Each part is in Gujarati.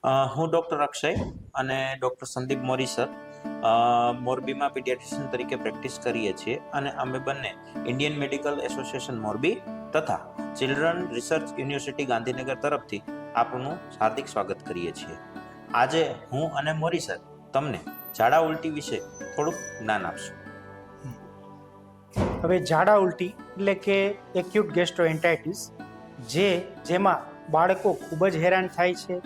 હું ડૉક્ટર અક્ષય અને ડૉક્ટર સંદીપ મોરી સર મોરબીમાં પીડિયાટ્રિશિયન તરીકે પ્રેક્ટિસ કરીએ છીએ અને અમે બંને ઇન્ડિયન મેડિકલ એસોસિએશન મોરબી તથા ચિલ્ડ્રન રિસર્ચ યુનિવર્સિટી ગાંધીનગર તરફથી આપનું હાર્દિક સ્વાગત કરીએ છીએ. આજે હું અને મોરી સર તમને ઝાડા ઉલટી વિશે થોડુંક જ્ઞાન આપશું. હવે ઝાડા ઉલટી એટલે કે એક્યુટ ગેસ્ટ્રોએન્ટાઇટિસ જેમાં બાળકો ખૂબ જ હેરાન થાય છે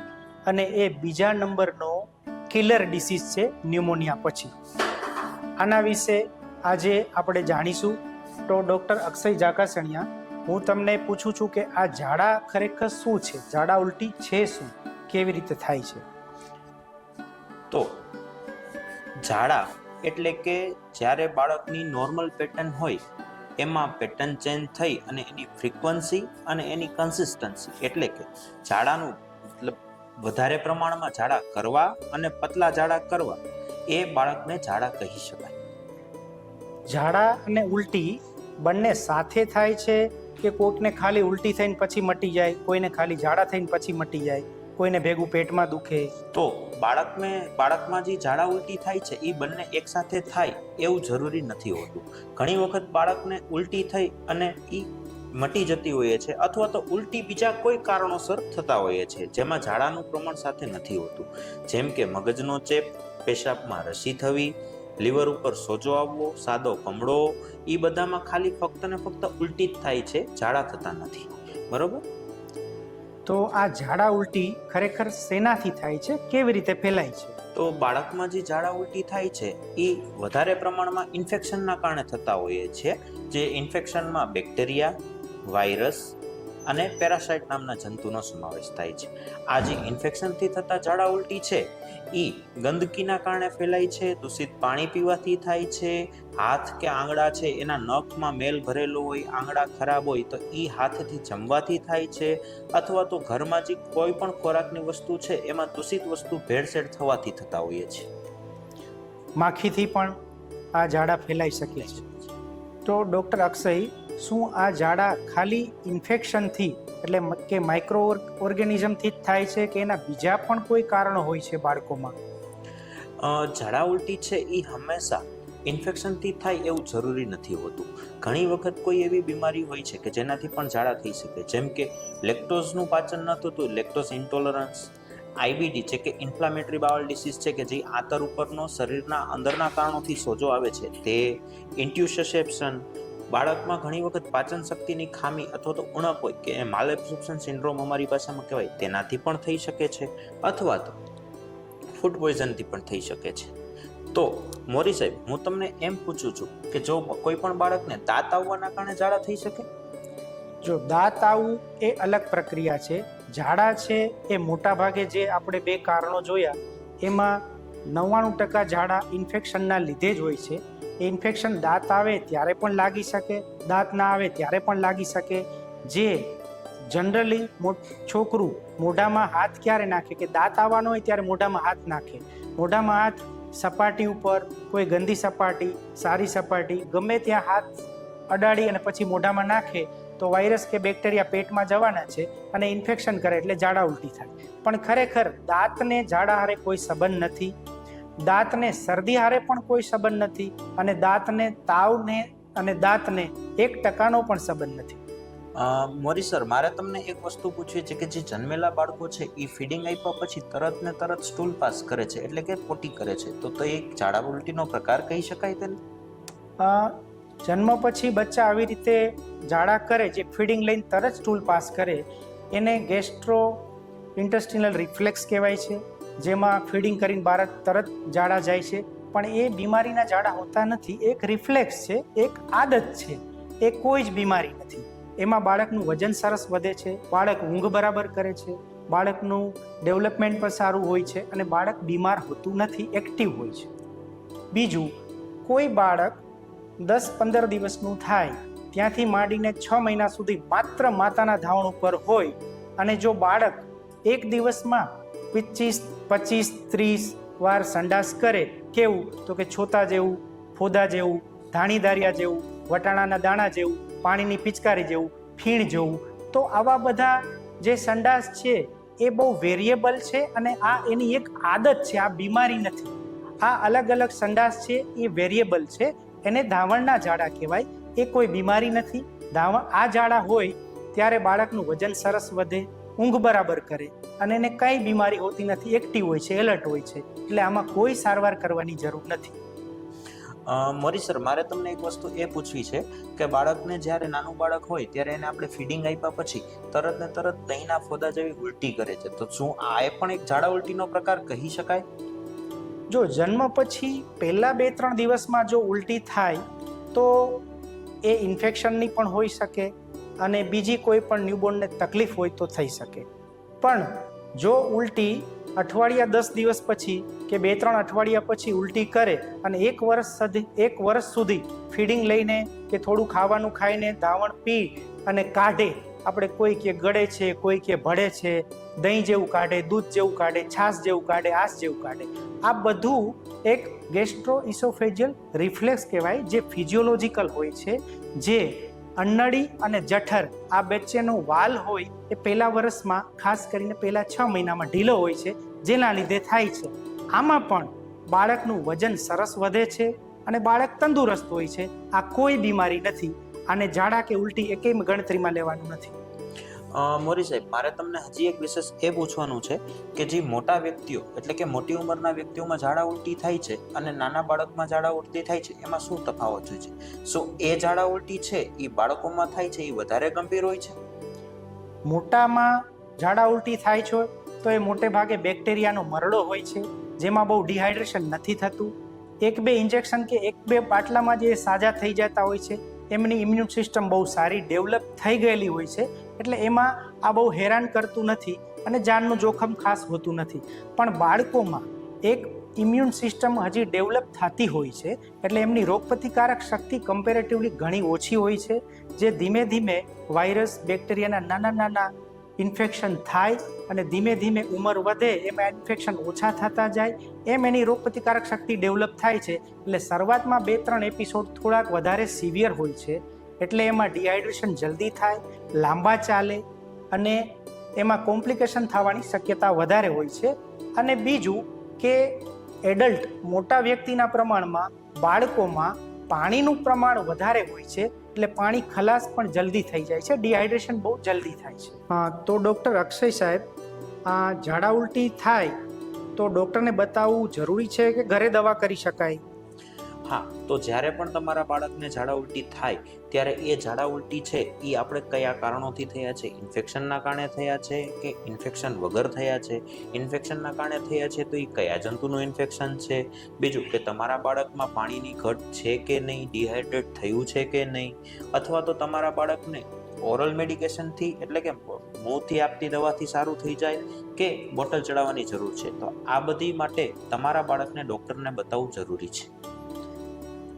અને એ બીજા નંબરનો કિલર ડિસીઝ છે ન્યુમોનિયા પછી. આના વિશે આજે આપણે જાણીશું. તો ડૉક્ટર અક્ષય જાકાસણિયા, હું તમને પૂછું છું કે આ ઝાડા ખરેખર શું છે? ઝાડા ઉલટી છે શું? કેવી રીતે થાય છે? તો ઝાડા એટલે કે જ્યારે બાળકની નોર્મલ પેટર્ન હોય એમાં પેટર્ન ચેન્જ થઈ અને એની ફ્રીક્વન્સી અને એની કન્સિસ્ટન્સી એટલે કે ઝાડાનું મતલબ વધારે પ્રમાણમાં ઝાડા કરવા અને પતલા ઝાડા કરવા એ બાળકને ઝાડા કહી શકાય. ઝાડા અને ઉલટી બંને સાથે થાય છે કે કોઈકને ખાલી ઉલટી થઈને પછી મટી જાય, કોઈને ખાલી ઝાડા થઈને પછી મટી જાય, કોઈને ભેગું પેટમાં દુખે? તો બાળકમાં જે ઝાડા ઉલટી થાય છે એ બંને એકસાથે થાય એવું જરૂરી નથી હોતું. ઘણી વખત બાળકને ઉલટી થઈ અને એ મટી જતી હોય છે અથવા તો ઉલટી બીજા કોઈ કારણોસર થતા હોય છે જેમાં ઝાડાનું પ્રમાણ સાથે નથી હોતું, જેમ કે મગજનો ચેપ, પેશાબમાં રસી થવી, લીવર ઉપર સોજો આવવો, સાદો કમળો, એ બધામાં ખાલી ફક્ત ને ફક્ત ઉલટી જ થાય છે, ઝાડા થતા નથી. બરોબર? તો આ ઝાડા ઉલટી ખરેખર શેનાથી થાય છે? કેવી રીતે ફેલાય છે? તો બાળકમાં જે ઝાડા ઉલટી થાય છે એ વધારે પ્રમાણમાં ઇન્ફેક્શનના કારણે થતા હોય છે, જે ઇન્ફેક્શનમાં બેક્ટેરિયા, વાયરસ અને પેરાસાઇટ નામના જંતુનો સમાવેશ થાય છે. આ જે ઇન્ફેક્શનથી થતા ઝાડા ઉલટી છે એ ગંદકીના કારણે ફેલાય છે, દૂષિત પાણી પીવાથી થાય છે, હાથ કે આંગળા છે એના નખમાં મેલ ભરેલો હોય, આંગળા ખરાબ હોય તો એ હાથથી જમવાથી થાય છે, અથવા તો ઘરમાં જે કોઈ પણ ખોરાકની વસ્તુ છે એમાં દૂષિત વસ્તુ ભેળસેળ થવાથી થતા હોઈએ છે. માખીથી પણ આ ઝાડા ફેલાઈ શકે છે. તો ડૉક્ટર અક્ષય, શું આ ઝાડા ખાલી ઇન્ફેક્શનથી એટલે કે માઇક્રો ઓર્ગેનિઝમથી જ થાય છે કે એના બીજા પણ કોઈ કારણો હોય છે બાળકોમાં? ઝાડા ઉલટી છે એ હંમેશા ઇન્ફેક્શનથી થાય એવું જરૂરી નથી હોતું. ઘણી વખત કોઈ એવી બીમારી હોય છે કે જેનાથી પણ ઝાડા થઈ શકે, જેમ કે લેક્ટોઝનું પાચન ન થતું, લેક્ટોઝ ઇન્ટોલરન્સ, આઈબીડી છે કે ઇન્ફ્લામેટરી બાઉલ ડિસીઝ છે કે જે આંતર ઉપરનો શરીરના અંદરના કારણોથી સોજો આવે છે તે, ઇન્ટ્યુસેપ્શન, બાળકમાં ઘણી વખત પાચન શક્તિની ખામી અથવા તો ઉણપ હોય કે માલએબ્સોર્પ્શન સિન્ડ્રોમ અમારી ભાષામાં કહેવાય, તેનાથી પણ થઈ શકે છે, અથવા તો ફૂડ પોઈઝનથી પણ થઈ શકે છે. તો મોરી સાહેબ, હું તમને એમ પૂછું છું કે જો કોઈ પણ બાળકને દાંત આવવાના કારણે ઝાડા થઈ શકે? જો દાંત આવવું એ અલગ પ્રક્રિયા છે. ઝાડા છે એ મોટા ભાગે જે આપણે બે કારણો જોયા એમાં 99% ઝાડા ઇન્ફેક્શનના લીધે જ હોય છે. એ ઇન્ફેક્શન દાંત આવે ત્યારે પણ લાગી શકે, દાંત ના આવે ત્યારે પણ લાગી શકે. જે જનરલી છોકરું મોઢામાં હાથ ક્યારે નાખે કે દાંત આવવાનો હોય ત્યારે મોઢામાં હાથ નાખે. મોઢામાં હાથ સપાટી ઉપર, કોઈ ગંદી સપાટી, સારી સપાટી, ગમે ત્યાં હાથ અડાડી અને પછી મોઢામાં નાખે તો વાયરસ કે બેક્ટેરિયા પેટમાં જવાના છે અને ઇન્ફેક્શન કરે એટલે ઝાડા ઉલટી થાય. પણ ખરેખર દાંતને ઝાડા હારે કોઈ સંબંધ નથી, દાંતને શરદી હારે પણ કોઈ સંબંધ નથી, અને દાંતને તાવને અને દાંતને 1% પણ સંબંધ નથી. મોરી સર, મારે તમને એક વસ્તુ પૂછવી છે કે જે જન્મેલા બાળકો છે એ ફીડિંગ આપ્યા પછી તરત ને તરત સ્ટૂલ પાસ કરે છે એટલે કે પોટી કરે છે, તો એક ઝાડા ઉલટીનો પ્રકાર કહી શકાય તેને? જન્મ પછી બચ્ચા આવી રીતે ઝાડા કરે, જે ફીડિંગ લઈને તરત સ્ટૂલ પાસ કરે, એને ગેસ્ટ્રો ઇન્ટેસ્ટિનલ રિફ્લેક્સ કહેવાય છે, જેમાં ફીડિંગ કરીને બહાર તરત ઝાડા જાય છે. પણ એ બીમારીના ઝાડા હોતા નથી, એક રિફ્લેક્સ છે, એક આદત છે, એ કોઈ જ બીમારી નથી. એમાં બાળકનું વજન સરસ વધે છે, બાળક ઊંઘ બરાબર કરે છે, બાળકનું ડેવલપમેન્ટ પણ સારું હોય છે અને બાળક બીમાર હોતું નથી, એક્ટિવ હોય છે. બીજું, કોઈ બાળક 10-15 દિવસનું થાય ત્યાંથી માંડીને 6 મહિના સુધી માત્ર માતાના ધાવણ ઉપર હોય અને જો બાળક એક દિવસમાં 25-30 વાર સંડાસ કરે, કેવું તો કે છોતા જેવું, ફોદા જેવું, ધાણીદારિયા જેવું, વટાણાના દાણા જેવું, પાણીની પિચકારી જેવું, ફીણ જેવું, તો આવા બધા જે સંડાસ છે એ બહુ વેરિયેબલ છે અને આ એની એક આદત છે, આ બીમારી નથી. આ અલગ અલગ સંડાસ છે એ વેરિયેબલ છે, એને ધાવણના ઝાડા કહેવાય. એ કોઈ બીમારી નથી. આ ઝાડા હોય ત્યારે બાળકનું વજન સરસ વધે, ઊંઘ બરાબર કરે અને એને કંઈ બીમારી હોતી નથી, એક્ટિવ હોય છે, એલર્ટ હોય છે. એટલે આમાં કોઈ સારવાર કરવાની જરૂર નથી. મોરી સર, મારે તમને એક વસ્તુ એ પૂછવી છે કે બાળકને જ્યારે નાનું બાળક હોય ત્યારે એને આપણે ફીડિંગ આપ્યા પછી તરત ને તરત દહીંના ફોદા જેવી ઉલટી કરે છે, તો શું આ એ પણ એક ઝાડા ઉલટીનો પ્રકાર કહી શકાય? જો જન્મ પછી પહેલા 2-3 દિવસમાં જો ઉલટી થાય તો એ ઇન્ફેક્શનની પણ હોઈ શકે અને બીજી કોઈ પણ ન્યૂબોર્નને તકલીફ હોય તો થઈ શકે. પણ જો ઉલટી અઠવાડિયા 10 દિવસ પછી કે 2-3 અઠવાડિયા પછી ઉલટી કરે અને 1 વર્ષ સુધી ફીડિંગ લઈને કે થોડું ખાવાનું ખાઈને ધાવણ પી અને કાઢે, આપણે કોઈ કે ગળે છે, કોઈ કે ભળે છે, દહીં જેવું કાઢે, દૂધ જેવું કાઢે, છાશ જેવું કાઢે, આસ જેવું કાઢે, આ બધું એક ગેસ્ટ્રોઇસોફેજિયલ રિફ્લેક્સ કહેવાય, જે ફિઝિયોલોજિકલ હોય છે. જે અન્નળી અને જઠર આ વચ્ચેનો વાલ હોય એ પહેલા વર્ષમાં, ખાસ કરીને પહેલા 6 મહિનામાં ઢીલો હોય છે, જેના લીધે થાય છે. આમાં પણ બાળકનું વજન સરસ વધે છે અને બાળક તંદુરસ્ત હોય છે. આ કોઈ બીમારી નથી. આને ઝાડા કે ઉલટી એકેય ગણતરીમાં લેવાનું નથી. મોરી સાહેબ, મારે તમને હજી એક વિશેષ એ પૂછવાનું છે કે જે મોટા વ્યક્તિઓ એટલે કે મોટી ઉંમરના વ્યક્તિઓમાં ઝાડા ઉલટી થાય છે અને નાના બાળકમાં ઝાડા ઉલટી થાય છે, એમાં શું તફાવત હોય છે? શું એ ઝાડા ઉલટી છે એ બાળકોમાં થાય છે એ વધારે ગંભીર હોય છે? મોટામાં ઝાડા ઉલટી થાય છે તો એ મોટે ભાગે બેક્ટેરિયાનો મરડો હોય છે, જેમાં બહુ ડિહાઇડ્રેશન નથી થતું. 1-2 ઇન્જેક્શન કે 1-2 બાટલામાં જે સાજા થઈ જતા હોય છે, એમની ઇમ્યુન સિસ્ટમ બહુ સારી ડેવલપ થઈ ગયેલી હોય છે, એટલે એમાં આ બહુ હેરાન કરતું નથી અને જાનનું જોખમ ખાસ હોતું નથી. પણ બાળકોમાં એક ઇમ્યુન સિસ્ટમ હજી ડેવલપ થતી હોય છે, એટલે એમની રોગપ્રતિકારક શક્તિ કમ્પેરેટિવલી ઘણી ઓછી હોય છે, જે ધીમે ધીમે વાયરસ, બેક્ટેરિયાના નાના ઇન્ફેક્શન થાય અને ધીમે ધીમે ઉંમર વધે એમ ઇન્ફેક્શન ઓછા થતા જાય, એમ એની રોગપ્રતિકારક શક્તિ ડેવલપ થાય છે. એટલે શરૂઆતમાં 2-3 એપિસોડ થોડાક વધારે સિવિયર હોય છે, એટલે એમાં ડિહાઇડ્રેશન જલ્દી થાય, લાંબા ચાલે અને એમાં કોમ્પ્લિકેશન થવાની શક્યતા વધારે હોય છે. અને બીજું કે એડલ્ટ મોટા વ્યક્તિના પ્રમાણમાં બાળકોમાં પાણીનું પ્રમાણ વધારે હોય છે, એટલે પાણી ખલાસ પણ જલ્દી થઈ જાય છે, ડિહાઇડ્રેશન બહુ જલ્દી થાય છે. તો ડૉક્ટર અક્ષય સાહેબ, આ ઝાડા ઉલટી થાય તો ડૉક્ટરને બતાવવું જરૂરી છે કે ઘરે દવા કરી શકાય? હા, તો જ્યારે પણ તમારા બાળકને ઝાડા ઉલટી થાય ત્યારે એ ઝાડા ઉલટી છે એ આપણે કયા કારણોથી થયા છે? ઇન્ફેક્શનના કારણે થયા છે કે ઇન્ફેક્શન વગર થયા છે? ઇન્ફેક્શનના કારણે થયા છે તો એ કયા જંતુનું ઇન્ફેક્શન છે? બીજું કે તમારા બાળકમાં પાણીની ઘટ છે કે નહીં, ડિહાઇડ્રેટ થયું છે કે નહીં, અથવા તો તમારા બાળકને ઓરલ મેડિકેશનથી એટલે કે મોંથી આપતી દવાથી સારું થઈ જાય કે બોટલ ચડાવવાની જરૂર છે? તો આ બધી માટે તમારા બાળકને ડૉક્ટરને બતાવવું જરૂરી છે.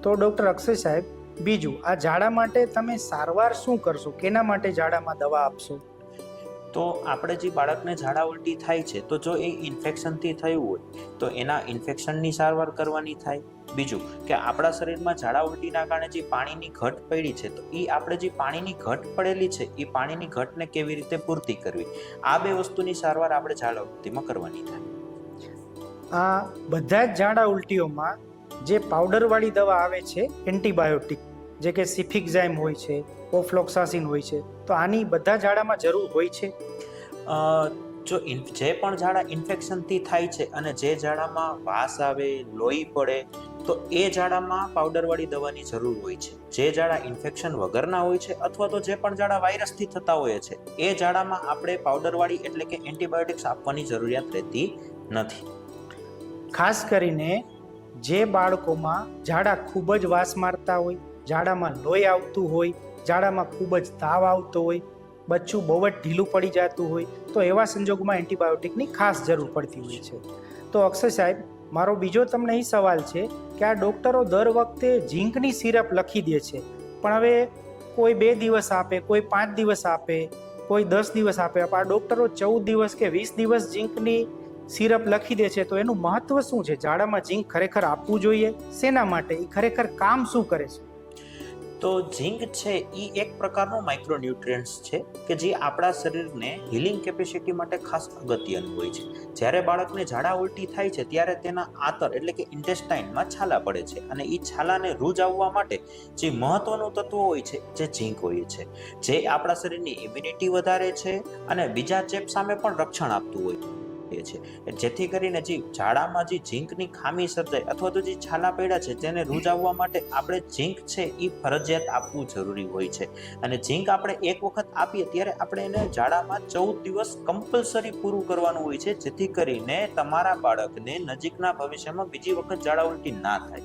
તો ડૉક્ટર અક્ષય સાહેબ, બીજું આ ઝાડા માટે તમે સારવાર શું કરશો? કેના માટે ઝાડામાં દવા આપશો? તો આપણે જે બાળકને ઝાડા ઉલટી થાય છે, તો જો એ ઇન્ફેક્શનથી થયું હોય તો એના ઇન્ફેક્શનની સારવાર કરવાની થાય. બીજું કે આપણા શરીરમાં ઝાડા ઉલટીના કારણે જે પાણીની ઘટ પડી છે, તો એ આપણે જે પાણીની ઘટ પડેલી છે એ પાણીની ઘટને કેવી રીતે પૂર્તિ કરવી, આ 2 વસ્તુની સારવાર આપણે ઝાડા ઉલટીમાં કરવાની થાય. આ બધા જ ઝાડા ઉલટીઓમાં જે પાવડરવાળી દવા આવે છે એન્ટીબાયોટિક, જે કે સિફિક્ઝાઇમ હોય છે, ઓફ્લોક્સાસિન હોય છે, તો આની બધા ઝાડામાં જરૂર હોય છે? જો જે પણ ઝાડા ઇન્ફેક્શનથી થાય છે અને જે ઝાડામાં વાસ આવે, લોહી પડે, તો એ ઝાડામાં પાવડરવાળી દવાની જરૂર હોય છે. જે ઝાડા ઇન્ફેક્શન વગરના હોય છે અથવા તો જે પણ ઝાડા વાયરસથી થતા હોય છે, એ ઝાડામાં આપણે પાવડરવાળી એટલે કે એન્ટીબાયોટિક્સ આપવાની જરૂરિયાત રહેતી નથી. ખાસ કરીને જે બાળકોમાં ઝાડા ખૂબ જ વાસ મારતા હોય, ઝાડામાં લોહી આવતું હોય, ઝાડામાં ખૂબ જ તાવ આવતો હોય, બચ્ચું બહુ જ ઢીલું પડી જતું હોય, તો એવા સંજોગોમાં એન્ટીબાયોટિકની ખાસ જરૂર પડતી હોય છે. તો અક્ષય સાહેબ, મારો બીજો તમને એ સવાલ છે કે આ ડૉક્ટરો દર વખતે ઝીંકની સિરપ લખી દે છે, પણ હવે કોઈ 2 દિવસ આપે, કોઈ 5 દિવસ આપે, કોઈ 10 દિવસ આપે. આ ડૉક્ટરો 14 દિવસ કે 20 દિવસ ઝીંકની સિરપ લખી દે છે, તો એનું મહત્વ શું છે? ઝાડામાં ઝીંક ખરેખર આપવું જોઈએ? શેના માટે? એ ખરેખર કામ શું કરે છે? તો ઝીંક છે એ એક પ્રકારનું માઇક્રોન્યુટ્રિયન્ટ્સ છે કે જે આપણા શરીરને હીલિંગ કેપેસિટી માટે ખાસ અગત્યનું હોય છે. જ્યારે બાળકને ઝાડા ઉલટી થાય છે ત્યારે તેના આંતર એટલે કે ઇન્ટેસ્ટાઇનમાં છાલા પડે છે અને એ છાલાને રૂજ આવવા માટે જે મહત્વનું તત્વ હોય છે જે ઝીંક હોય છે, જે આપણા શરીરની ઇમ્યુનિટી વધારે છે અને બીજા ચેપ સામે પણ રક્ષણ આપતું હોય છે. જેથી કરીને જે ઝાડામાં જે ઝીંકની ખામી સર્જાય અથવા તો જે છાલા પડ્યા છે તેને રૂજ આવવા માટે આપણે ઝીંક છે એ ફરજિયાત આપવું જરૂરી હોય છે. અને ઝીંક આપણે એક વખત આપીએ ત્યારે આપણે એને ઝાડામાં 14 દિવસ કમ્પલસરી પૂરું કરવાનું હોય છે, જેથી કરીને તમારા બાળકને નજીકના ભવિષ્યમાં બીજી વખત ઝાડા ઉલટી ના થાય.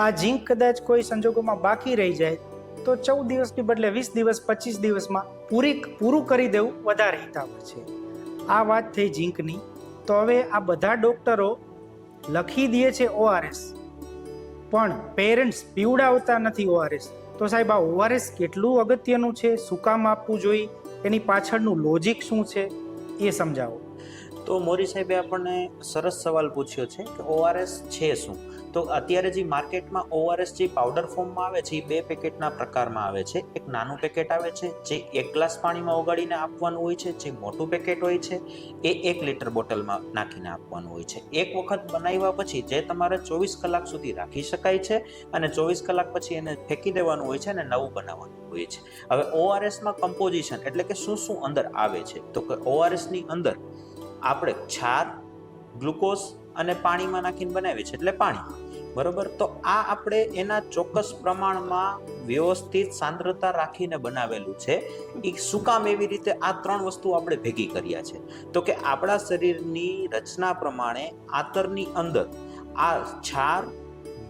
આ ઝીંક કદાચ કોઈ સંજોગોમાં બાકી રહી જાય તો 14 દિવસની બદલે 20 દિવસ 25 દિવસમાં પૂરું કરી દેવું વધારે હિતાવહ છે. આ વાત થઈ ઝીંકની. તો હવે આ બધા ડોક્ટરો લખી દે છે ORS, પણ પેરેન્ટ્સ પીવડાવતા નથી ORS. તો સાહેબ આ ORS કેટલું અગત્યનું છે, શું કામ આપવું જોઈએ, એની પાછળનું લોજિક શું છે એ સમજાવો. તો મોરી સાહેબે આપણને સરસ સવાલ પૂછ્યો છે કે ORS છે શું. તો અત્યારે જે માર્કેટમાં ORS જે પાવડર ફોર્મમાં આવે છે એ 2 પેકેટના પ્રકારમાં આવે છે. એક નાનું પેકેટ આવે છે જે 1 ગ્લાસ પાણીમાં ઓગાળીને આપવાનું હોય છે, જે મોટું પેકેટ હોય છે એ 1 લીટર બોટલમાં નાખીને આપવાનું હોય છે. એક વખત બનાવ્યા પછી જે તમારે 24 કલાક સુધી રાખી શકાય છે અને 24 કલાક પછી એને ફેંકી દેવાનું હોય છે અને નવું બનાવવાનું હોય છે. હવે ORSમાં કમ્પોઝિશન એટલે કે શું શું અંદર આવે છે, તો કે ORSની અંદર આપણે ક્ષાર, ગ્લુકોઝ અને પાણીમાં નાખીને બનાવીએ છીએ એટલે પાણી, બરોબર. તો આ આપણે એના ચોક્કસ પ્રમાણમાં વ્યવસ્થિત સાંદ્રતા રાખીને બનાવેલું છે. એ શું કામ એવી રીતે આ 3 વસ્તુ આપણે ભેગી કર્યા છે, તો કે આપણા શરીરની રચના પ્રમાણે આંતરની અંદર આ ક્ષાર,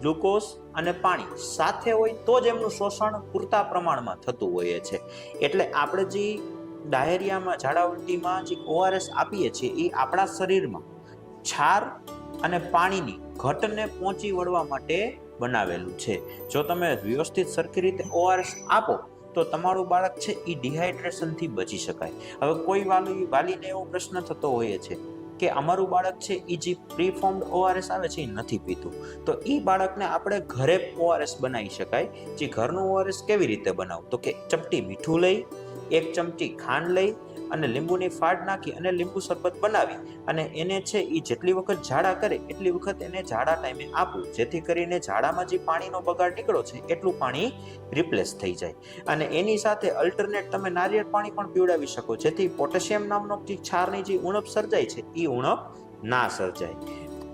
ગ્લુકોઝ અને પાણી સાથે હોય તો જ એમનું શોષણ પૂરતા પ્રમાણમાં થતું હોય છે. એટલે આપણે જે ડાયરિયામાં ઝાડા ઉલટીમાં જે ORS આપીએ છીએ એ આપણા શરીરમાં ક્ષાર અને પાણીની ઘટને પહોંચી વળવા માટે બનાવેલું છે. જો તમે વ્યવસ્થિત સરખી રીતે ORS આપો તો તમારું બાળક છે એ ડિહાઇડ્રેશનથી બચી શકાય. હવે કોઈ વાલીને એવો પ્રશ્ન થતો હોય છે કે અમારું બાળક છે એ જે પ્રીફોર્મ્ડ ORS આવે છે એ નથી પીતું, તો એ બાળકને આપણે ઘરે ORS બનાવી શકાય. જે ઘરનું ORS કેવી રીતે બનાવવું, તો કે ચપટી મીઠું લઈ, 1 ચમચી ખાંડ લઈ અને લીંબુની ફાડ નાખી અને લીંબુ શરબત બનાવી અને એને છે એ જેટલી વખત ઝાડા કરે એટલી વખત એને ઝાડા ટાઈમે આપવું, જેથી કરીને ઝાડામાં જે પાણીનો બગાડ નીકળ્યો છે એટલું પાણી રિપ્લેસ થઈ જાય. અને એની સાથે અલ્ટરનેટ તમે નારિયેળ પાણી પણ પીવડાવી શકો, જેથી પોટેશિયમ નામનો જે ક્ષારની જે ઉણપ સર્જાય છે એ ઉણપ ના સર્જાય.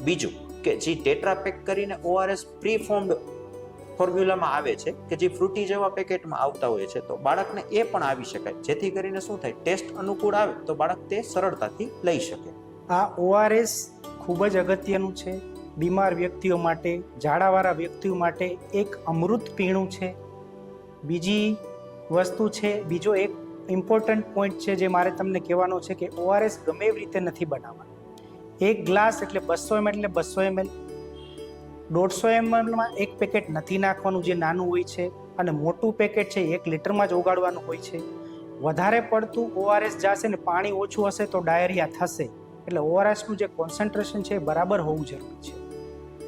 બીજું કે જે ટેટ્રા પેક કરીને ORS પ્રીફોર્મ્ડ ફોર્મ્યુલામાં આવે છે કે જે ફ્રૂટી જેવા પેકેટમાં આવતા હોય છે, તો બાળકને એ પણ આવી શકાય, જેથી કરીને શું થાય, ટેસ્ટ અનુકૂળ આવે તો બાળક તે સરળતાથી લઈ શકે. આ ORS ખૂબ જ અગત્યનું છે બીમાર વ્યક્તિઓ માટે, ઝાડાવાળા વ્યક્તિઓ માટે એક અમૃત પીણું છે. બીજી વસ્તુ છે, બીજો એક ઇમ્પોર્ટન્ટ પોઈન્ટ છે જે મારે તમને કહેવાનો છે કે ORS ગમે એવી રીતે નથી બનાવવાનું. 1 ગ્લાસ એટલે 200 ml એટલે 200 ml, 150 mlમાં 1 પેકેટ નથી નાખવાનું જે નાનું હોય છે, અને મોટું પેકેટ છે 1 લીટરમાં જ ઓગાળવાનું હોય છે. વધારે પડતું ORS જશે ને પાણી ઓછું હશે તો ડાયરિયા થશે, એટલે ORSનું જે કોન્સન્ટ્રેશન છે એ બરાબર હોવું જરૂરી છે.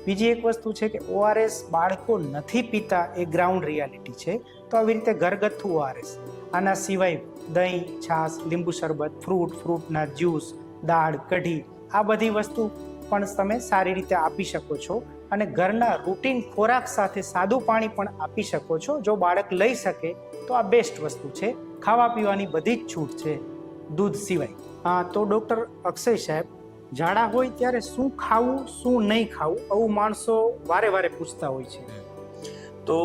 બીજી એક વસ્તુ છે કે ORS બાળકો નથી પીતા એ ગ્રાઉન્ડ રિયાલિટી છે, તો આવી રીતે ઘરગથ્થુ ORS, આના સિવાય દહીં, છાશ, લીંબુ શરબત, ફ્રૂટના જ્યુસ, દાળ, કઢી, આ બધી વસ્તુ પણ તમે સારી રીતે આપી શકો છો. અને ઘરના રૂટીન ખોરાક સાથે સાદું પાણી પણ આપી શકો છો. જો બાળક લઈ શકે તો આ બેસ્ટ વસ્તુ છે. ખાવા પીવાની બધી જ છૂટ છે દૂધ સિવાય. તો ડૉક્ટર અક્ષય સાહેબ, ઝાડા હોય ત્યારે શું ખાવું શું નહીં ખાવું આવું માણસો વારે વારે પૂછતા હોય છે. તો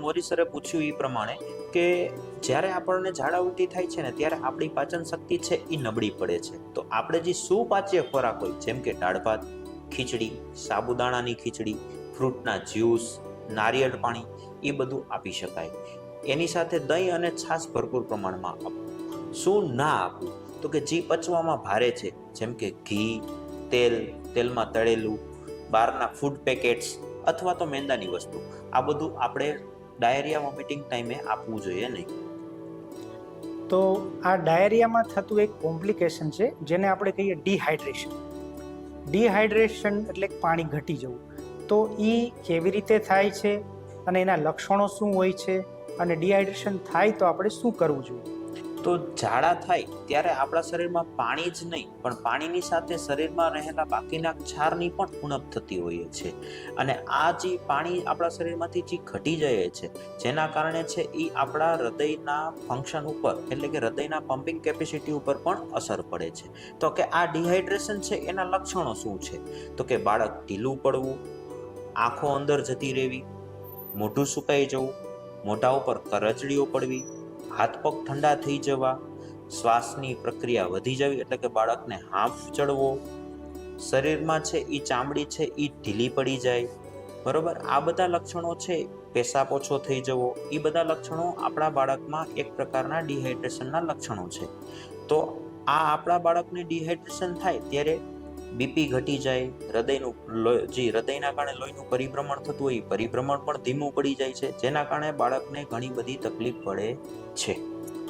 મોરી સરે પૂછ્યું એ પ્રમાણે કે જ્યારે આપણને ઝાડા ઉલટી થાય છે ને ત્યારે આપણી પાચન શક્તિ છે એ નબળી પડે છે. તો આપણે જે સુપાચ્ય ખોરાક હોય જેમ કે દાળ ભાત, ખીચડી, સાબુદાણાની ખીચડી, ફ્રૂટના જ્યુસ, નારિયેળ પાણી, એ બધું આપી શકાય. એની સાથે દહીં અને છાશ ભરપૂર પ્રમાણમાં આપવું. શું ના આપવું, તો કે જે પચવામાં ભારે છે જેમ કે ઘી, તેલમાં તળેલું, બહારના ફૂડ પેકેટ્સ અથવા તો મેંદાની વસ્તુ, આ બધું આપણે ડાયરિયા વોમિટિંગ ટાઈમે આપવું જોઈએ નહીં. તો આ ડાયરિયામાં થતું એક કોમ્પ્લિકેશન છે જેને આપણે કહીએ ડિહાઇડ્રેશન એટલે પાણી ઘટી જવું. તો એ કેવી રીતે થાય છે અને એના લક્ષણો શું હોય છે અને ડિહાઇડ્રેશન થાય તો આપણે શું કરવું જોઈએ? તો ઝાડા થાય ત્યારે આપણા શરીરમાં પાણી જ નહીં પણ પાણીની સાથે શરીરમાં રહેલા બાકીના ક્ષારની પણ ઉણપ થતી હોય છે, અને આ જે પાણી આપણા શરીરમાંથી જે ઘટી જાય છે જેના કારણે છે એ આપણા હૃદયના ફંક્શન ઉપર એટલે કે હૃદયના પમ્પિંગ કેપેસિટી ઉપર પણ અસર પડે છે. તો કે આ ડિહાઇડ્રેશન છે એના લક્ષણો શું છે? તો કે બાળક ઢીલું પડવું, આંખો અંદર જતી રહેવી, મોઢું સુકાઈ જવું, મોઢા ઉપર કરચલીઓ પડવી, હાથ પગ ઠંડા થઈ જવા, શ્વાસની પ્રક્રિયા વધી જવી એટલે કે બાળકને હાંફ ચડવો, શરીરમાં છે એ ચામડી છે એ ઢીલી પડી જાય, બરોબર. આ બધા લક્ષણો છે, પેશાબ ઓછો થઈ જવો, એ બધા લક્ષણો આપણા બાળકમાં એક પ્રકારના ડિહાઇડ્રેશનના લક્ષણો છે. તો આ આપણા બાળકને ડિહાઇડ્રેશન થાય ત્યારે બીપી ઘટી જાય, હૃદયના કારણે લોહીનું પરિભ્રમણ થતું હોય પરિભ્રમણ પણ ધીમું પડી જાય છે, જેના કારણે બાળકને ઘણી બધી તકલીફ પડે છે.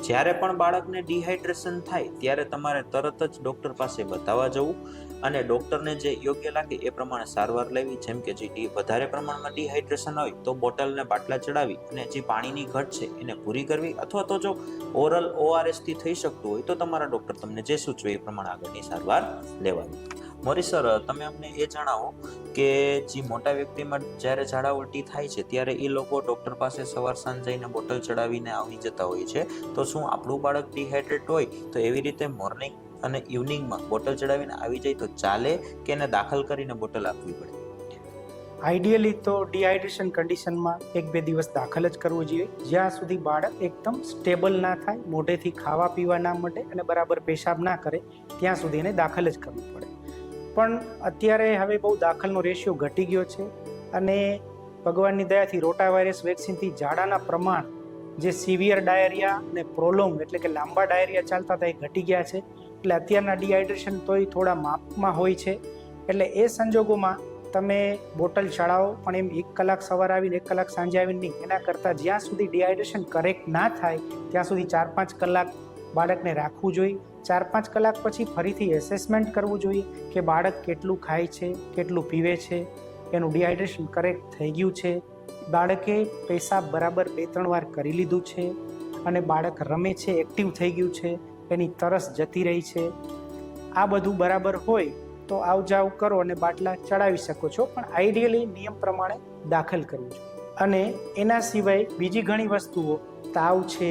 જ્યારે પણ બાળકને ડિહાઇડ્રેશન થાય ત્યારે તમારે તરત જ ડૉક્ટર પાસે બતાવવા જવું અને ડૉક્ટરને જે યોગ્ય લાગે એ પ્રમાણે સારવાર લેવી. જેમ કે જે વધારે પ્રમાણમાં ડિહાઇડ્રેશન હોય તો બોટલને બાટલા ચડાવી અને જે પાણીની ઘટ છે એને પૂરી કરવી, અથવા તો જો ઓરલ ORS થી થઈ શકતું હોય તો તમારા ડૉક્ટર તમને જે સૂચવે એ પ્રમાણે આગળની સારવાર લેવાની. મોરી સર, તમે અમને એ જણાવો કે જે મોટા વ્યક્તિમાં જ્યારે ઝાડા ઉલટી થાય છે ત્યારે એ લોકો ડૉક્ટર પાસે સવાર સાંજ જઈને બોટલ ચડાવીને આવી જતા હોય છે, તો શું આપણું બાળક ડિહાઇડ્રેટ હોય તો એવી રીતે મોર્નિંગ અને ઇવનિંગમાં બોટલ ચડાવીને આવી જાય તો ચાલે કે એને દાખલ કરીને બોટલ આપવી પડે? આઈડિયલી તો ડિહાઇડ્રેશન કન્ડિશનમાં 1-2 દિવસ દાખલ જ કરવું જોઈએ, જ્યાં સુધી બાળક એકદમ સ્ટેબલ ના થાય, મોઢેથી ખાવા પીવા ના મળે અને બરાબર પેશાબ ના કરે ત્યાં સુધી એને દાખલ જ કરવું પડે. પણ અત્યારે હવે બહુ દાખલનો રેશિયો ઘટી ગયો છે અને ભગવાનની દયાથી રોટાવાયરસ વેક્સિનથી ઝાડાના પ્રમાણ જે સિવિયર ડાયરિયા અને પ્રોલોંગ એટલે કે લાંબા ડાયરિયા ચાલતા હતા એ ઘટી ગયા છે. એટલે અત્યારના ડિહાઇડ્રેશન તોય થોડા માપમાં હોય છે. એટલે એ સંજોગોમાં તમે બોટલ ચડાવો, પણ એમ 1 કલાક સવારે આવીને 1 કલાક સાંજે આવીને નહીં. એના કરતાં જ્યાં સુધી ડિહાઇડ્રેશન કરેક્ટ ના થાય ત્યાં સુધી 4-5 કલાક બાળકને રાખવું જોઈએ. 4-5 કલાક પછી ફરીથી એસેસમેન્ટ કરવું જોઈએ કે બાળક કેટલું ખાય છે, કેટલું પીવે છે, એનું ડિહાઇડ્રેશન કરેક્ટ થઈ ગયું છે, બાળકે પેશાબ બરાબર 2-3 વાર કરી લીધું છે અને બાળક રમે છે, એક્ટિવ થઈ ગયું છે, એની તરસ જતી રહી છે. આ બધું બરાબર હોય તો આવ જાવ કરો અને બાટલા ચડાવી શકો છો, પણ આઈડિયલી નિયમ પ્રમાણે દાખલ કરવું જોઈએ. અને એના સિવાય બીજી ઘણી વસ્તુઓ, તાવ છે,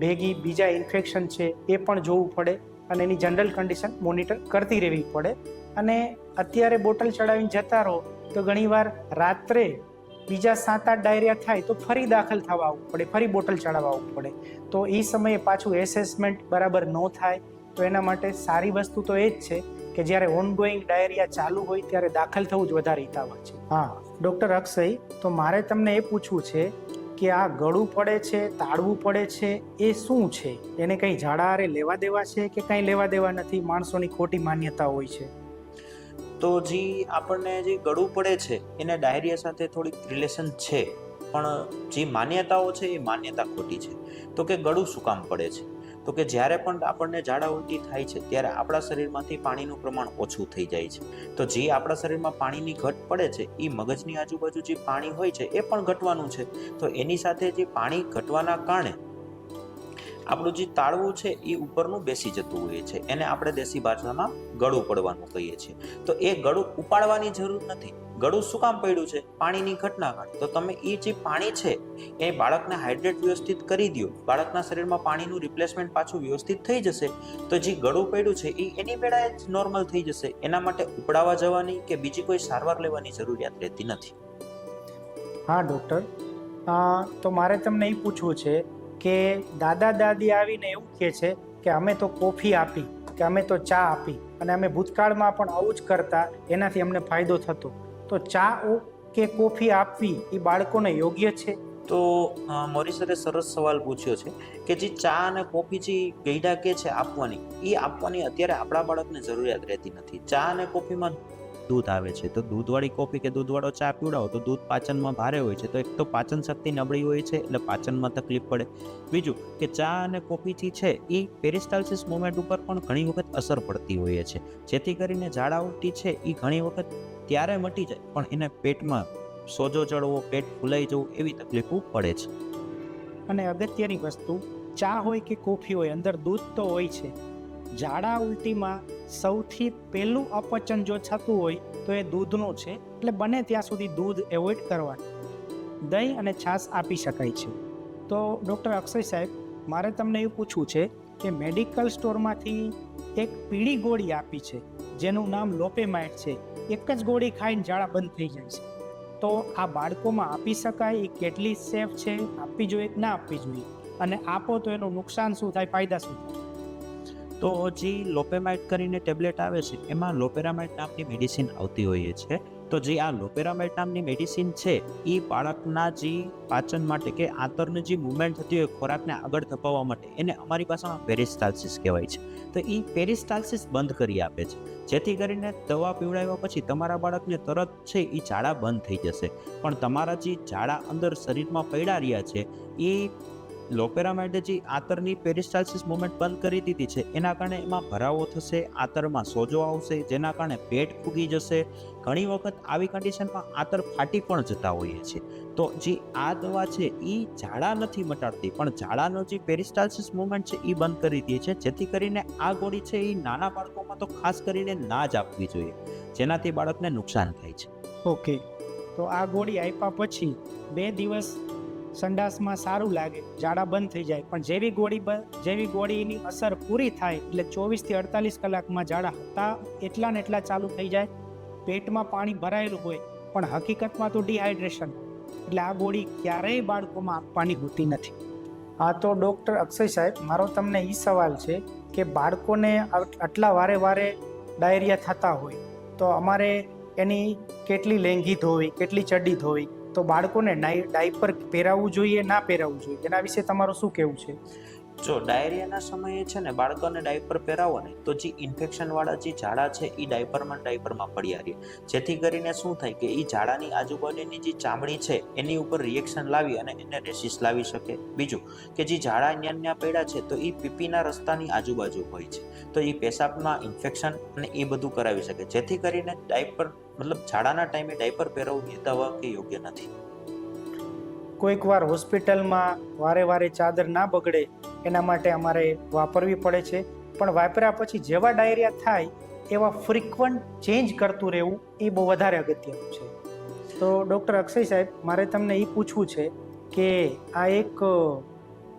ભેગી બીજા ઇન્ફેક્શન છે એ પણ જોવું પડે અને એની જનરલ કન્ડિશન મોનિટર કરતી રહેવી પડે. અને અત્યારે બોટલ ચડાવીને જતા રહો તો ઘણીવાર રાત્રે બીજા 7-8 ડાયરિયા થાય તો ફરી દાખલ થવા આવવું પડે, ફરી બોટલ ચડાવવા આવવું પડે. તો એ સમયે પાછું એસેસમેન્ટ બરાબર ન થાય. તો એના માટે સારી વસ્તુ તો એ જ છે કે જ્યારે ઓનગોઈંગ ડાયરિયા ચાલુ હોય ત્યારે દાખલ થવું જ વધારે હિતાવહ છે. હા ડૉક્ટર અક્ષય, તો મારે તમને એ પૂછવું છે કે આ ગળું પડે છે, તાળવું પડે છે, એ શું છે? એને કંઈ ઝાડા હારે લેવા દેવા છે કે કંઈ લેવા દેવા નથી? માણસોની ખોટી માન્યતા હોય છે. તો જે આપણને જે ગળું પડે છે એને ડાયરિયા સાથે થોડીક રિલેશન છે, પણ જે માન્યતાઓ છે એ માન્યતા ખોટી છે. તો કે ગળું શું કામ પડે છે? તો કે જ્યારે પણ આપણને ઝાડા ઉલટી થાય છે ત્યારે આપણા શરીરમાંથી પાણીનું પ્રમાણ ઓછું થઈ જાય છે. તો જે આપણા શરીરમાં પાણીની ઘટ પડે છે એ મગજની આજુબાજુ જે પાણી હોય છે એ પણ ઘટવાનું છે. તો એની સાથે જે પાણી ઘટવાના કારણે આપણું જે તાળવું છે એ ઉપરનું બેસી જતું હોય છે, એને આપણે દેશી ભાષામાં ગળું પડવાનું કહીએ છીએ. તો એ ગળું ઉપાડવાની જરૂર નથી. ગળું શું કામ પડ્યું છે? પાણીની ઘટના કારણે. તો તમે એ જે પાણી છે એ બાળકને હાઇડ્રેટ વ્યવસ્થિત કરી દો, બાળકના શરીરમાં પાણીનું રિપ્લેસમેન્ટ પાછું વ્યવસ્થિત થઈ જશે, તો જે ગળું પડ્યું છે એ એની વેળાએ જ નોર્મલ થઈ જશે. એના માટે ઉપડાવવા જવાની કે બીજી કોઈ સારવાર લેવાની જરૂરિયાત રહેતી નથી. હા ડૉક્ટર, તો મારે તમને એ પૂછવું છે કે દાદા દાદી આવીને એવું કહે છે કે અમે તો કોફી આપી કે અમે તો ચા આપી અને અમે ભૂતકાળમાં પણ આવું જ કરતા, એનાથી અમને ફાયદો થતો. તો ચા કે કોફી આપવી એ બાળકોને યોગ્ય છે? તો મોરી સરે સરસ સવાલ પૂછ્યો છે કે જે ચા અને કોફી જે ગઈડા કે છે આપવાની, એ આપવાની અત્યારે આપણા બાળકને જરૂરિયાત રહેતી નથી. ચા અને કોફીમાં દૂધ આવે છે, તો દૂધવાળી કોફી કે દૂધવાળો ચા પીવડાવો તો દૂધ પાચનમાં ભારે હોય છે, તો એક તો પાચન શક્તિ નબળી હોય છે એટલે પાચનમાં તકલીફ પડે. બીજું કે ચા અને કોફીથી છે એ પેરિસ્ટાલ્સિસ મુવમેન્ટ ઉપર પણ ઘણી વખત અસર પડતી હોય છે, જેથી કરીને ઝાડા ઉલટી છે એ ઘણી વખત ત્યારે મટી જાય પણ એને પેટમાં સોજો ચડવો, પેટ ફૂલાઈ જવું એવી તકલીફો પડે છે. અને અગત્યની વસ્તુ, ચા હોય કે કોફી હોય, અંદર દૂધ તો હોય છે. ઝાડા ઉલટીમાં સૌથી પહેલું અપચન જો થતું હોય તો એ દૂધનું છે, એટલે બને ત્યાં સુધી દૂધ એવોઇડ કરવાનું. દહીં અને છાશ આપી શકાય છે. તો ડૉક્ટર અક્ષય સાહેબ, મારે તમને એવું પૂછવું છે કે મેડિકલ સ્ટોરમાંથી એક પીળી ગોળી આપી છે જેનું નામ લોપેમાઇડ છે. એક જ ગોળી ખાઈને ઝાડા બંધ થઈ જાય છે. તો આ બાળકોમાં આપી શકાય? એ કેટલી સેફ છે? આપવી જોઈએ કે ના આપવી જોઈએ? અને આપો તો એનું નુકસાન શું થાય, ફાયદા શું થાય? તો જે લોપેમાઇડ કરીને ટેબ્લેટ આવે છે એમાં લોપેરામાઇડ નામની મેડિસિન આવતી હોય છે. તો જે આ લોપેરામાઇડ નામની મેડિસિન છે એ બાળકના જે પાચન માટે કે આંતરની જે મુવમેન્ટ થતી હોય ખોરાકને આગળ ધપાવવા માટે, એને અમારી ભાષામાં પેરિસ્ટાલ્સિસ કહેવાય છે. તો એ પેરિસ્ટાલ્સિસ બંધ કરી આપે છે, જેથી કરીને દવા પીવડાવ્યા પછી તમારા બાળકને તરત છે એ ઝાડા બંધ થઈ જશે. પણ તમારા જે ઝાડા અંદર શરીરમાં પડ્યા રહ્યા છે એ લોપેરામાઇડે જે આંતરની પેરિસ્ટાલ્સિસ મુવમેન્ટ બંધ કરી દીધી છે એના કારણે એમાં ભરાવો થશે, આંતરમાં સોજો આવશે, જેના કારણે પેટ ફૂગી જશે. ઘણી વખત આવી કન્ડિશનમાં આંતર ફાટી પણ જતા હોઈએ છે. તો જે આ દવા છે એ ઝાડા નથી મટાડતી, પણ ઝાડાનો જે પેરિસ્ટાલ્સિસ મુવમેન્ટ છે એ બંધ કરી દે છે. જેથી કરીને આ ગોળી છે એ નાના બાળકોમાં તો ખાસ કરીને ના જ આપવી જોઈએ, જેનાથી બાળકને નુકસાન થાય છે. ઓકે, તો આ ગોળી આપ્યા પછી 2 દિવસ સંડાસમાં સારું લાગે, ઝાડા બંધ થઈ જાય, પણ જેવી ગોળીની અસર પૂરી થાય એટલે 24 થી 48 કલાકમાં ઝાડા હતા એટલા ને એટલા ચાલુ થઈ જાય. પેટમાં પાણી ભરાયેલું હોય પણ હકીકતમાં તો ડિહાઇડ્રેશન, એટલે આ ગોળી ક્યારેય બાળકોમાં આપવાની હોતી નથી. હા, તો ડૉક્ટર અક્ષય સાહેબ, મારો તમને એ સવાલ છે કે બાળકોને આટલા વારે ડાયરિયા થતા હોય તો અમારે એની કેટલી લેંઘી ધોવી, કેટલી ચડ્ડી ધોવી, તો બાળકોને ડાયપર પહેરાવવું જોઈએ ના પહેરાવવું જોઈએ, એના વિશે તમારું શું કહેવું છે? જો ડાયરિયાના સમયે છે ને બાળકોને ડાયપર પહેરાવો ને તો જે ઇન્ફેક્શનવાળા જે ઝાડા છે એ ડાયપરમાં પડ્યા રહે, જેથી કરીને શું થાય કે એ ઝાડાની આજુબાજુની જે ચામડી છે એની ઉપર રિએક્શન લાવી અને એને રેસિસ લાવી શકે. બીજું કે જે ઝાડા ન્યા પડ્યા છે તો એ પીપીના રસ્તાની આજુબાજુ હોય છે, તો એ પેશાબમાં ઇન્ફેક્શન અને એ બધું કરાવી શકે. જેથી કરીને ડાયપર ઝાડાના ટાઈમે ડાયપર પહેરવું એ દવા કે યોગ્ય નથી. કોઈક વાર હોસ્પિટલમાં વારે ચાદર ના બગડે એના માટે અમારે વાપરવી પડે છે, પણ વાપર્યા પછી જેવા ડાયરિયા થાય એવા ફ્રિકવન્ટ ચેન્જ કરતું રહેવું એ બહુ વધારે અગત્યનું છે. તો ડૉક્ટર અક્ષય સાહેબ, મારે તમને એ પૂછવું છે કે આ એક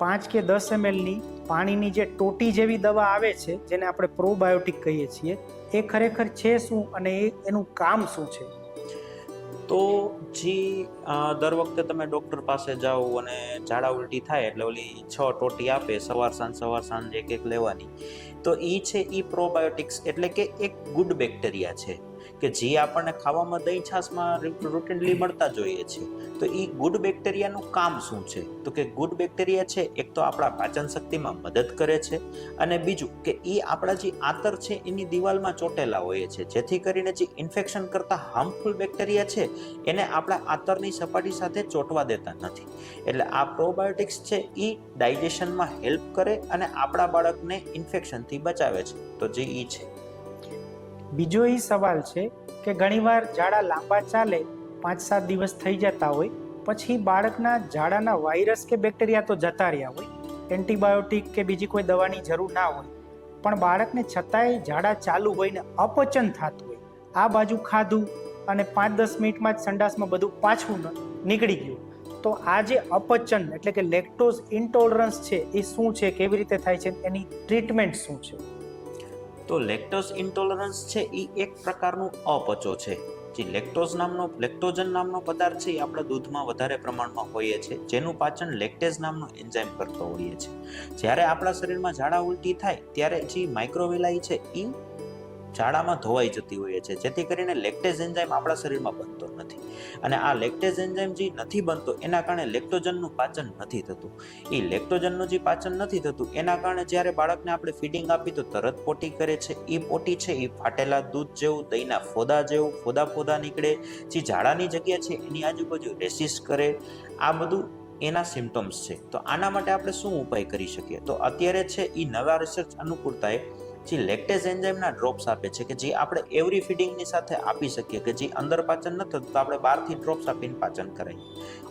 5 કે 10 mlની પાણીની જે ટોટી જેવી દવા આવે છે જેને આપણે પ્રોબાયોટિક કહીએ છીએ, એ ખરેખર છે શું અને એનું કામ શું છે? તો જે દર વખતે તમે ડૉક્ટર પાસે જાઓ અને ઝાડા ઉલટી થાય એટલે ઓલી 6 ટોટી આપે, સવાર સાંજ એક લેવાની. તો એ છે એ પ્રોબાયોટિક્સ, એટલે કે એક ગુડ બેક્ટેરિયા છે કે જે આપણને ખાવામાં દહીં છાશમાં રૂટીનલી મળતા જોઈએ છે. તો એ ગુડ બેક્ટેરિયાનું કામ શું છે? તો કે ગુડ બેક્ટેરિયા છે એક તો આપણા પાચન શક્તિમાં મદદ કરે છે, અને બીજું કે એ આપણા જે આંતર છે એની દિવાલમાં ચોટેલા હોય છે, જેથી કરીને જે ઇન્ફેક્શન કરતા હાર્મફુલ બેક્ટેરિયા છે એને આપણા આંતરની સપાટી સાથે ચોંટવા દેતા નથી. એટલે આ પ્રોબાયોટિક્સ છે એ ડાયજેશનમાં હેલ્પ કરે અને આપણા બાળકને ઇન્ફેક્શનથી બચાવે છે. તો જે એ છે. બીજો એ સવાલ છે કે ઘણીવાર ઝાડા લાંબા ચાલે, 5-7 દિવસ થઈ જતા હોય, પછી બાળકના ઝાડાના વાયરસ કે બેક્ટેરિયા તો જતા રહ્યા હોય, એન્ટીબાયોટિક કે બીજી કોઈ દવાની જરૂર ના હોય, પણ બાળકને છતાંય ઝાડા ચાલુ હોય ને અપચન થતું હોય, આ બાજુ ખાધું અને 5-10 મિનિટમાં જ સંડાસમાં બધું પાછું નીકળી ગયું, તો આ જે અપચન એટલે કે લેક્ટોઝ ઇન્ટોલરન્સ છે એ શું છે, કેવી રીતે થાય છે, એની ટ્રીટમેન્ટ શું છે? તો લેક્ટોઝ ઇન્ટોલરન્સ છે એ એક પ્રકારનું અપચો છે. જે લેક્ટોજન નામનો પદાર્થ છે એ આપણા દૂધમાં વધારે પ્રમાણમાં હોય છે, જેનું પાચન લેક્ટેઝ નામનો એન્ઝાઇમ કરતો હોઈએ છે. જ્યારે આપણા શરીરમાં ઝાડા ઉલટી થાય ત્યારે જે માઇક્રોવિલાઈ છે એ ઝાડામાં ધોવાઈ જતી હોય છે, જેથી કરીને લેક્ટેઝ એન્ઝાઇમ આપણા શરીરમાં બનતો નથી. અને આ લેક્ટેઝ એન્ઝાઇમ જે નથી બનતો એના કારણે લેક્ટોજનનું પાચન નથી થતું. એ લેક્ટોજનનું જે પાચન નથી થતું એના કારણે જ્યારે બાળકને આપણે ફીડિંગ આપી તો તરત પોટી કરે છે. એ પોટી છે એ ફાટેલા દૂધ જેવું, દહીંના ફોદા જેવું ફોદા નીકળે, જે ઝાડાની જગ્યા છે એની આજુબાજુ રેસિસ કરે. આ બધું એના સિમ્ટમ્સ છે. તો આના માટે આપણે શું ઉપાય કરી શકીએ? તો અત્યારે છે એ નવા રિસર્ચ અનુકૂળતાએ જે લેક્ટેઝ એન્ઝાઇમના ડ્રોપ્સ આપે છે કે જે આપણે એવરી ફીડિંગની સાથે આપી શકીએ કે જે અંદર પાચન ન થતું તો આપણે બહારથી ડ્રોપ્સ આપીને પાચન કરાવીએ,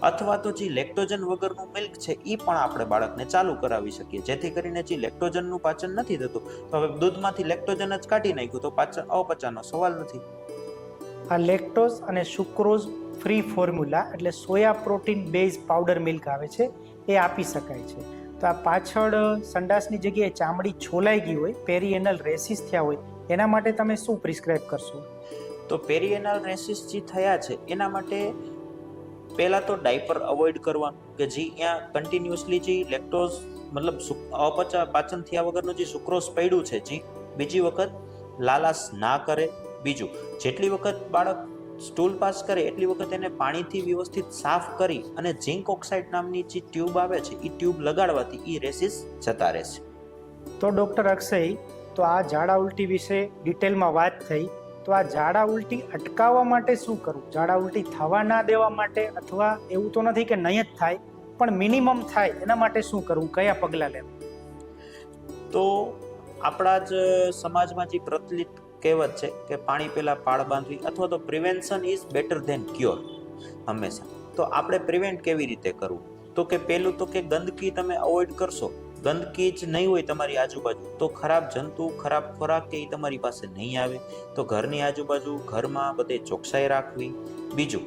અથવા તો જે લેક્ટોજન વગરનું મિલ્ક છે એ પણ આપણે બાળકને ચાલુ કરાવી શકીએ, જેથી કરીને જે લેક્ટોજનનું પાચન નથી થતું તો હવે દૂધમાંથી લેક્ટોજન જ કાઢી નાખ્યું તો પાચન અપચાનો સવાલ નથી. આ લેક્ટોઝ અને સુક્રોઝ ફ્રી ફોર્મ્યુલા એટલે soya protein base powder milk આવે છે એ આપી શકાય છે. તો આ પાછળ સંડાસની જગ્યાએ ચામડી છોલાઈ ગઈ હોય, પેરીએનલ રેસિસ થયા હોય, એના માટે તમે શું પ્રિસ્ક્રાઇબ કરશો? તો પેરીએનલ રેસિસ જે થયા છે એના માટે પહેલા તો ડાયપર અવોઇડ કરવાનું કે જે ત્યાં કન્ટિન્યુઅસલી જે લેક્ટોઝ મતલબ પાચન થયા વગરનું જે સુક્રોઝ પડ્યું છે જે બીજી વખત લાલાશ ના કરે. બીજું, જેટલી વખત બાળક સ્ટૂલ પાસ કરે એટલી વખત એને પાણીથી વ્યવસ્થિત સાફ કરી અને ઝિંક ઓક્સાઇડ નામની જે ટ્યુબ આવે છે એ ટ્યુબ લગાડવાથી એ રેસિસ જતા રહેશે. તો ડૉક્ટર અક્ષય, તો આ ઝાડા ઉલટી વિશે ડિટેલમાં વાત થઈ, તો આ ઝાડા ઉલટી અટકાવવા માટે શું કરવું? ઝાડા ઉલટી થવા ના દેવા માટે, અથવા એવું તો નથી કે નહીં જ થાય પણ મિનિમમ થાય એના માટે શું કરવું, કયા પગલાં લેવા? તો આપણા જ સમાજમાં જે પ્રચલિત કહેવત છે કે પાણી પહેલા પાળ બાંધવી, અથવા તો prevention is better than cure હંમેશા. તો આપણે પ્રિવેન્ટ કેવી રીતે કરવું? તો કે પહેલું તો કે ગંદકી તમે અવોઇડ કરશો. ગંદકી જ નહીં હોય તમારી આજુબાજુ તો ખરાબ જંતુ, ખરાબ ખોરાક કે એ તમારી પાસે નહીં આવે. તો ઘરની આજુબાજુ, ઘરમાં બધે ચોકસાઈ રાખવી. બીજું,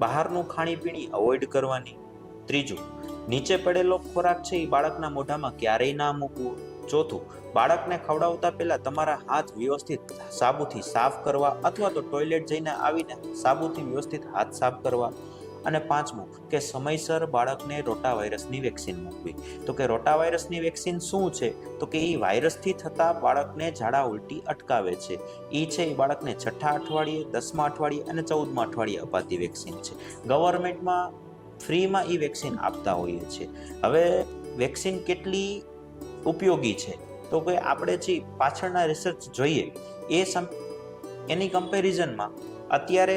બહારનું ખાણીપીણી અવોઇડ કરવાની. ત્રીજું, નીચે પડેલો ખોરાક છે એ બાળકના મોઢામાં ક્યારેય ના મૂકવો. ચોથું, બાળકને ખવડાવતા પહેલા તમારા હાથ વ્યવસ્થિત સાબુથી સાફ કરવા, અથવા તો ટોયલેટ જઈને આવીને સાબુથી વ્યવસ્થિત હાથ સાફ કરવા. અને પાંચમું, કે સમયસર બાળકને રોટા વાયરસની વેક્સિન મૂકવી. તો કે રોટા વાયરસની વેક્સિન શું છે? તો કે એ વાયરસથી થતા બાળકને ઝાડા ઉલટી અટકાવે છે. એ છે એ બાળકને 6મા અઠવાડિયે, 10મા અઠવાડિયે અને 14મા અઠવાડિયે અપાતી વેક્સિન છે. ગવર્મેન્ટમાં ફ્રીમાં એ વેક્સિન આપતા હોઈએ છીએ. હવે વેક્સિન કેટલી ઉપયોગી છે તો કે આપણે જે પાછળના રિસર્ચ જોઈએ એની કમ્પેરિઝનમાં અત્યારે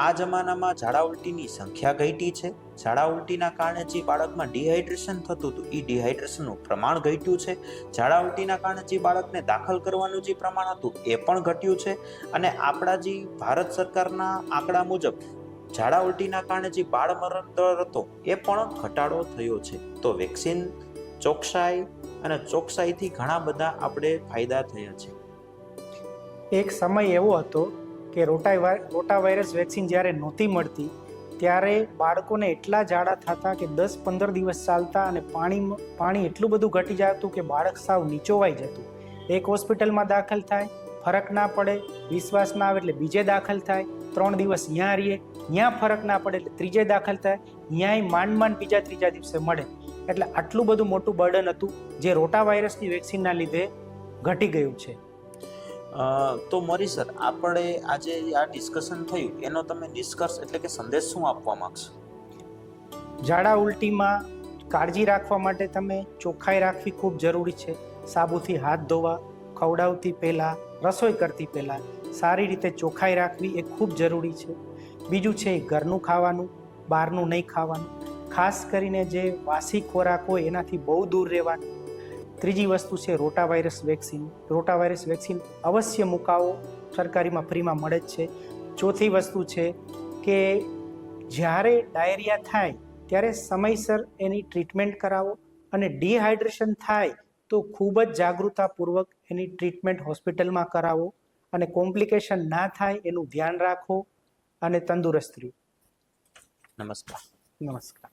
આ જમાનામાં ઝાડા ઉલટીની સંખ્યા ઘટી છે. ઝાડા ઉલટીના કારણે જે બાળકમાં ડિહાઇડ્રેશન થતું હતું એ ડિહાઇડ્રેશનનું પ્રમાણ ઘટ્યું છે. ઝાડા ઉલટીના કારણે જે બાળકને દાખલ કરવાનું જે પ્રમાણ હતું એ પણ ઘટ્યું છે. અને આપણા જે ભારત સરકારના આંકડા મુજબ ઝાડા ઉલટીના કારણે જે બાળ મરણ દર હતો એ પણ ઘટાડો થયો છે. તો વેક્સિન ચોકસાઈ અને ચોકસાઈથી ઘણા બધા આપણે ફાયદા થયા છે. એક સમય એવો હતો કે રોટા વાયરસ વેક્સિન જ્યારે નહોતી મળતી ત્યારે બાળકોને એટલા ઝાડા થતા કે 10-15 દિવસ ચાલતા અને પાણી એટલું બધું ઘટી જતું કે બાળક સાવ નીચોવાઈ જતું. એક હોસ્પિટલમાં દાખલ થાય, ફરક ના પડે, વિશ્વાસ ના આવે એટલે બીજે દાખલ થાય, 3 દિવસ ત્યાં રહીએ, ત્યાં ફરક ના પડે એટલે ત્રીજે દાખલ થાય, ત્યાંય માંડ ત્રીજા દિવસે મળે. એટલે આટલું બધું મોટું બર્ડન હતું જે રોટા વાયરસની વેક્સિનના લીધે ઘટી ગયું છે. તો મોરી સર, આપણે આજે આ ડિસ્કશન થયું એનો તમે નિષ્કર્ષ એટલે કે સંદેશ શું આપવા માંગશો? ઝાડા ઉલટીમાં કાળજી રાખવા માટે તમે ચોખ્ખાઈ રાખવી ખૂબ જરૂરી છે. સાબુથી હાથ ધોવા, ખવડાવતી પહેલાં, રસોઈ કરતી પહેલાં સારી રીતે ચોખ્ખાઈ રાખવી એ ખૂબ જરૂરી છે. બીજું છે ઘરનું ખાવાનું, બહારનું નહીં ખાવાનું. ખાસ કરીને જે વાસી ખોરાક હોય એનાથી બહુ દૂર રહેવાનું. ત્રીજી વસ્તુ છે rota virus vaccine. Rota virus vaccine અવશ્ય મુકાવો, સરકારીમાં ફ્રીમાં મળે જ છે. ચોથી વસ્તુ છે કે જ્યારે ડાયરિયા થાય ત્યારે સમયસર એની ટ્રીટમેન્ટ કરાવો, અને ડિહાઇડ્રેશન થાય તો ખૂબ જ જાગૃતતાપૂર્વક એની ટ્રીટમેન્ટ હોસ્પિટલમાં કરાવો, અને કોમ્પ્લિકેશન ના થાય એનું ધ્યાન રાખો અને તંદુરસ્ત રહો. નમસ્કાર. નમસ્કાર.